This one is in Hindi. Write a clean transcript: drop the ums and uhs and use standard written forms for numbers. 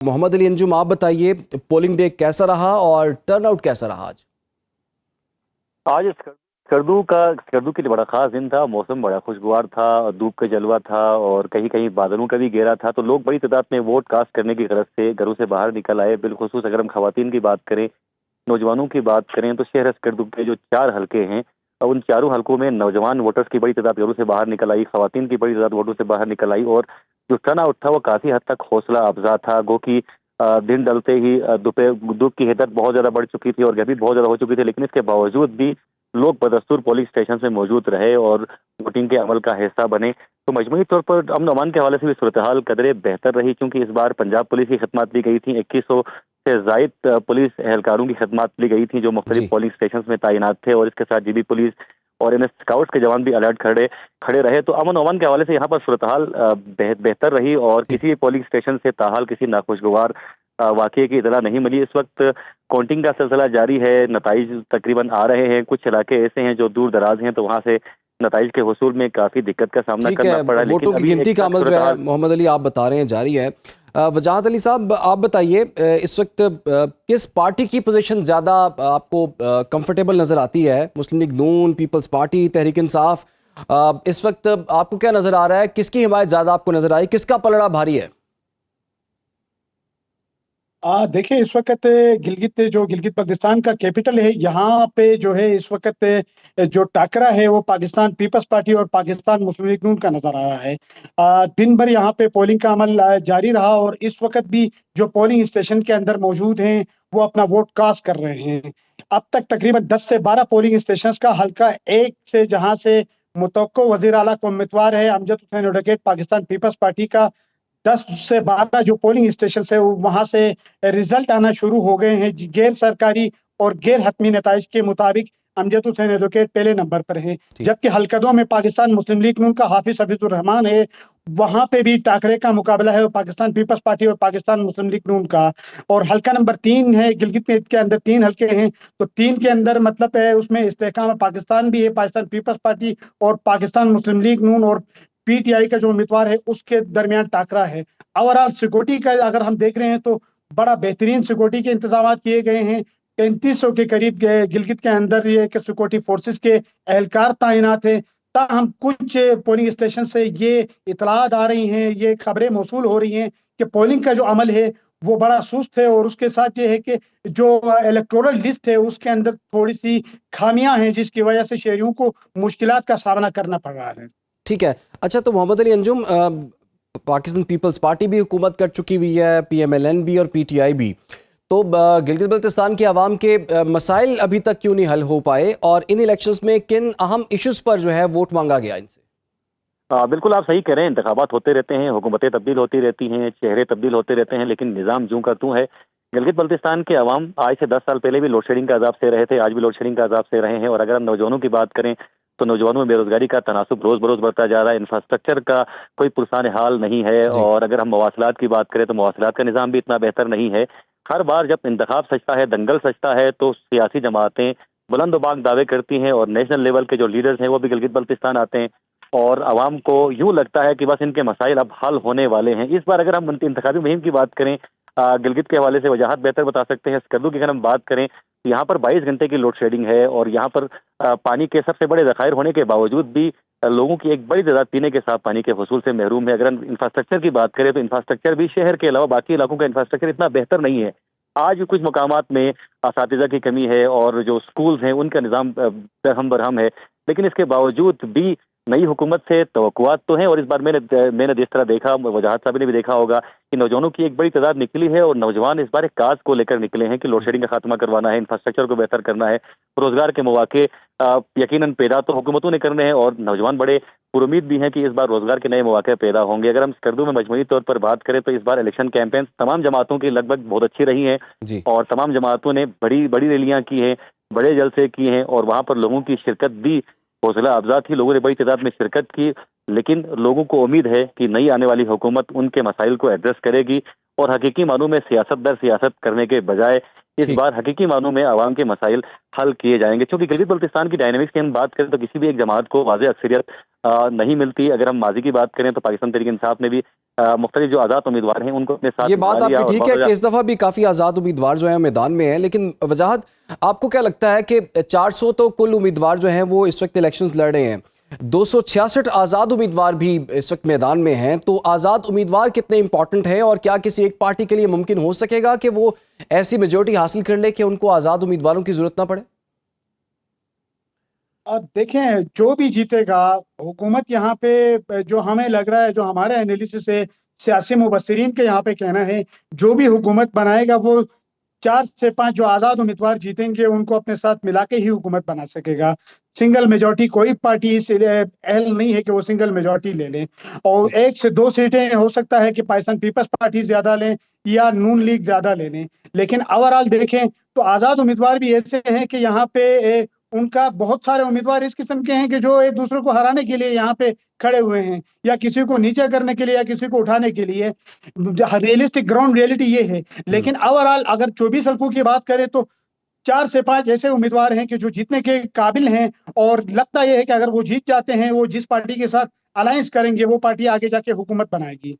मोहम्मद अली अंजुम, आप बताइए पोलिंग डे कैसा रहा और टर्नआउट कैसा रहा आज? आज स्कर्दू के लिए बड़ा खास दिन था। मौसम बड़ा खुशगवार था, धूप का जलवा था और कहीं कहीं बादलों का भी घेरा था। तो लोग बड़ी तादाद में वोट कास्ट करने की गरज से घरों से बाहर निकल आए। बिलखुसूस अगर हम खवातीन की बात करें, नौजवानों की बात करें, तो शहर स्कर्दू के जो 4 हलके हैं, उन चारों हलकों में नौजवान वोटर्स की बड़ी तादाद घरों से बाहर निकल आई, खवातीन की बड़ी तादाद वोटों से बाहर निकल आई। और जो टर्नआउट था वो काफी हद तक हौसला अफजा था। गो कि दिन डलते ही दोपहर धूप की हिद्दत बहुत ज्यादा बढ़ चुकी थी और गर्मी बहुत ज्यादा हो चुकी थी, लेकिन इसके बावजूद भी लोग बदस्तूर पोलिंग स्टेशन में मौजूद रहे और वोटिंग के अमल का हिस्सा बने। तो मजमूई तौर पर अमन अमान के हवाले से भी सूरत हाल कदरे बेहतर रही, क्योंकि इस बार पंजाब पुलिस की खदमात ली गई थी। 2100 से जायद पुलिस एहलकारों की खदमात ली गई थी जो मुख्तलिफ जी। पोलिंग स्टेशन में तैनात थे, और इसके साथ जीबी पुलिस और इन स्काउट्स के जवान भी अलर्ट खड़े खड़े रहे। तो अमन अमान के हवाले से यहाँ पर सूरत हाल बेहतर रही और जी। किसी भी पोलिंग स्टेशन से ताहाल किसी नाखुशगवार वाकये की इतला नहीं मिली। इस वक्त काउंटिंग का सिलसिला जारी है, नताइज तकरीबन आ रहे हैं। कुछ इलाके ऐसे हैं जो दूर दराज हैं, तो वहाँ से नताइज के हुसूल में काफी दिक्कत का सामना ठीक करना है, पड़ा। लेकिन वोटों की अभी गिनती एक का तक अमल जो सूरत है हाल मोहम्मद अली आप बता रहे हैं जारी है। वजाहत अली साहब, आप बताइए इस वक्त किस पार्टी की पोजीशन ज़्यादा आपको कंफर्टेबल नज़र आती है? मुस्लिम लीग नून, पीपल्स पार्टी, तहरीक इंसाफ, इस वक्त आपको क्या नज़र आ रहा है? किसकी हिमायत ज़्यादा आपको नज़र आई? किसका पलड़ा भारी है? देखिए, इस वक्त गिलगित बल्तिस्तान का कैपिटल है, यहाँ पे जो है इस वक्त जो टाकरा है वो पाकिस्तान पीपल्स पार्टी और पाकिस्तान मुस्लिम लीग नून का नजर आ रहा है। दिन भर यहाँ पे पोलिंग का अमल जारी रहा और इस वक्त भी जो पोलिंग स्टेशन के अंदर मौजूद हैं वो अपना वोट कास्ट कर रहे हैं। अब तक तकरीबन 10 से 12 पोलिंग स्टेशन का हल्का एक से जहाँ से मुतवक्को वजीर आला का उम्मीदवार है Amjad Hussain advocate Pakistan peoples party का, 10 से 12 जो पोलिंग स्टेशन है वहां से रिजल्ट आना शुरू हो गए हैं। गैर सरकारी और गैर हतमी नताइज के मुताबिक अमजद हुसैन एडवोकेट पहले नंबर पर है, ठीक। जबकि हलकदों में पाकिस्तान मुस्लिम लीग नून का हाफिज हफीजुर रहमान है। वहां पे भी टाकरे का मुकाबला है पाकिस्तान पीपल्स पार्टी और पाकिस्तान मुस्लिम लीग नून का। और हल्का नंबर 3 है गिलगित में, के अंदर 3 हल्के हैं, तो 3 के अंदर मतलब है उसमें इस्तेहकाम पाकिस्तान भी है, पाकिस्तान पीपल्स पार्टी और पाकिस्तान मुस्लिम लीग नून और पीटीआई का जो उम्मीदवार है उसके दरमियान टाकरा है। ओवरऑल सिक्योरिटी का अगर हम देख रहे हैं तो बड़ा बेहतरीन सिक्योरिटी के इंतजाम किए गए हैं। 3500 के करीब गिलगित के अंदर ये कि सिक्योरिटी फोर्सेस के एहलकार तैनात हैं। ताहम कुछ पोलिंग स्टेशन से ये इतलात आ रही हैं, ये खबरें मौसूल हो रही हैं कि पोलिंग का जो अमल है वो बड़ा सुस्त है और उसके साथ ये है कि जो इलेक्टोरल लिस्ट है उसके अंदर थोड़ी सी खामियां हैं, जिसकी वजह से शहरियों को मुश्किलात का सामना करना पड़ रहा है। ठीक है। अच्छा, तो मोहम्मद अली अंजुम, पाकिस्तान पीपल्स पार्टी भी हुकूमत कर चुकी हुई है, पीएमएलएन भी और पीटीआई भी। तो गिलगित बल्तिस्तान के अवाम के मसाइल अभी तक क्यों नहीं हल हो पाए और इन इलेक्शंस में किन अहम इश्यूज पर जो है वोट मांगा गया इनसे? बिल्कुल आप सही कह रहे हैं। इंतखाबात होते रहते हैं, हुकूमतें तब्दील होती रहती हैं, चेहरे तब्दील होते रहते हैं, लेकिन निज़ाम जूं का तूं है। गिलगित बल्तिस्तान के अवाम आज से 10 साल पहले भी लोड शेडिंग का अजाब से रहे थे, आज भी लोड शेडिंग का अजाब से रहे हैं। और अगर हम नौजवानों की बात करें तो नौजवानों में बेरोजगारी का तनासुब रोज बरोज बढ़ता जा रहा है। इंफ्रास्ट्रक्चर का कोई पुरसान हाल नहीं है, जी। और अगर हम मवासलात की बात करें तो मवासलात का निज़ाम भी इतना बेहतर नहीं है। हर बार जब इंतखाब सजता है, दंगल सजता है, तो सियासी जमातें बुलंद बाग दावे करती हैं और नेशनल लेवल के जो लीडर्स हैं वो भी गिलगित बल्तिस्तान आते हैं, और आवाम को यूं लगता है कि बस इनके मसाइल अब हल होने वाले हैं। इस बार अगर हम इंतखाबी मुहिम की बात करें, गिलगित के हवाले से वजाहत बेहतर बता सकते हैं। स्कर्दू की अगर हम बात करें तो यहाँ पर 22 घंटे की लोड शेडिंग है, और यहाँ पर पानी के सबसे बड़े जखायर होने के बावजूद भी लोगों की एक बड़ी तादाद पीने के साफ पानी के हसूल से महरूम है। अगर हम इंफ्रास्ट्रक्चर की बात करें तो इंफ्रास्ट्रक्चर भी शहर के अलावा बाकी इलाकों का इंफ्रास्ट्रक्चर इतना बेहतर नहीं है। आज भी कुछ मकामात में असातिज़ा की कमी है और जो स्कूल्स हैं उनका निज़ाम दरहम बरहम है, लेकिन इसके बावजूद भी नई हुकूमत से तवक्कुआत तो हैं। और इस बार मैंने जिस तरह देखा, वजाहत साहब ने भी देखा होगा कि नौजवानों की एक बड़ी तादाद निकली है, और नौजवान इस बार एक काज को लेकर निकले हैं कि लोड शेडिंग का खात्मा करवाना है, इंफ्रास्ट्रक्चर को बेहतर करना है, रोजगार के मौके यकीनन पैदा तो हुकूमतों ने करने हैं, और नौजवान बड़े पुरुमीद भी हैं कि इस बार रोजगार के नए मौके पैदा होंगे। अगर हम स्कर्दू में मजमूई तौर पर बात करें तो इस बार इलेक्शन कैंपेन तमाम जमातों की लगभग बहुत अच्छी रही है, जी। और तमाम जमातों ने बड़ी बड़ी रैलियां की हैं, बड़े जलसे किए हैं, और वहां पर लोगों की शिरकत भी हौसला अफजा थी। लोगों ने बड़ी तादाद में शिरकत की, लेकिन लोगों को उम्मीद है कि नई आने वाली हुकूमत उनके मसाइल को एड्रेस करेगी, और हकीकी मानों में सियासत दर सियासत करने के बजाय इस ठीक। बार हकीकी मानों में आवाम के मसाइल हल किए जाएंगे। क्योंकि गिलगित बल्तिस्तान की डायनेमिक्स की हम बात करें तो किसी भी एक जमात को वाज़ेह अक्सरियत नहीं मिलती। अगर हम माजी की बात करें तो पाकिस्तान तहरीक इंसाफ ने भी मुख्तलिफ जो आज़ाद उम्मीदवार हैं उनको अपने साथ ये बात मिला लिया आपकी और ठीक है बहुत कि इस दफ़ा भी काफ़ी आज़ाद उम्मीदवार जो हैं मैदान में हैं, लेकिन वजाहत आपको क्या लगता है कि 400 तो कुल उम्मीदवार जो हैं वो इस वक्त इलेक्शंस लड़ रहे हैं, 266 आज़ाद उम्मीदवार भी इस वक्त मैदान में हैं, तो आज़ाद उम्मीदवार कितने इंपॉर्टेंट हैं और क्या किसी एक पार्टी के लिए मुमकिन हो सकेगा कि वो ऐसी मेजोरिटी हासिल कर ले कि उनको आज़ाद उम्मीदवारों की ज़रूरत ना पड़े? अब देखें, जो भी जीतेगा हुकूमत यहाँ पे, जो हमें लग रहा है, जो हमारे एनालिसिस है, सियासी मुबस्सिरीन के यहाँ पे कहना है, जो भी हुकूमत बनाएगा वो 4 से 5 जो आज़ाद उम्मीदवार जीतेंगे उनको अपने साथ मिला के ही हुकूमत बना सकेगा। सिंगल मेजॉरिटी कोई पार्टी इस अहल नहीं है कि वो सिंगल मेजॉरिटी ले लें, और 1 से 2 सीटें हो सकता है कि पाकिस्तान पीपल्स पार्टी ज़्यादा लें या नून लीग ज़्यादा ले लें। लेकिन ओवरऑल देखें तो आज़ाद उम्मीदवार भी ऐसे हैं कि यहाँ पे उनका बहुत सारे उम्मीदवार इस किस्म के हैं कि जो एक दूसरे को हराने के लिए यहाँ पे खड़े हुए हैं, या किसी को नीचे करने के लिए या किसी को उठाने के लिए। रियलिस्टिक ग्राउंड रियलिटी ये है। लेकिन ओवरऑल अगर 24 हल्कों की बात करें तो 4 से 5 ऐसे उम्मीदवार हैं कि जो जीतने के काबिल हैं, और लगता यह है कि अगर वो जीत जाते हैं, वो जिस पार्टी के साथ अलायंस करेंगे वो पार्टी आगे जाके हुकूमत बनाएगी।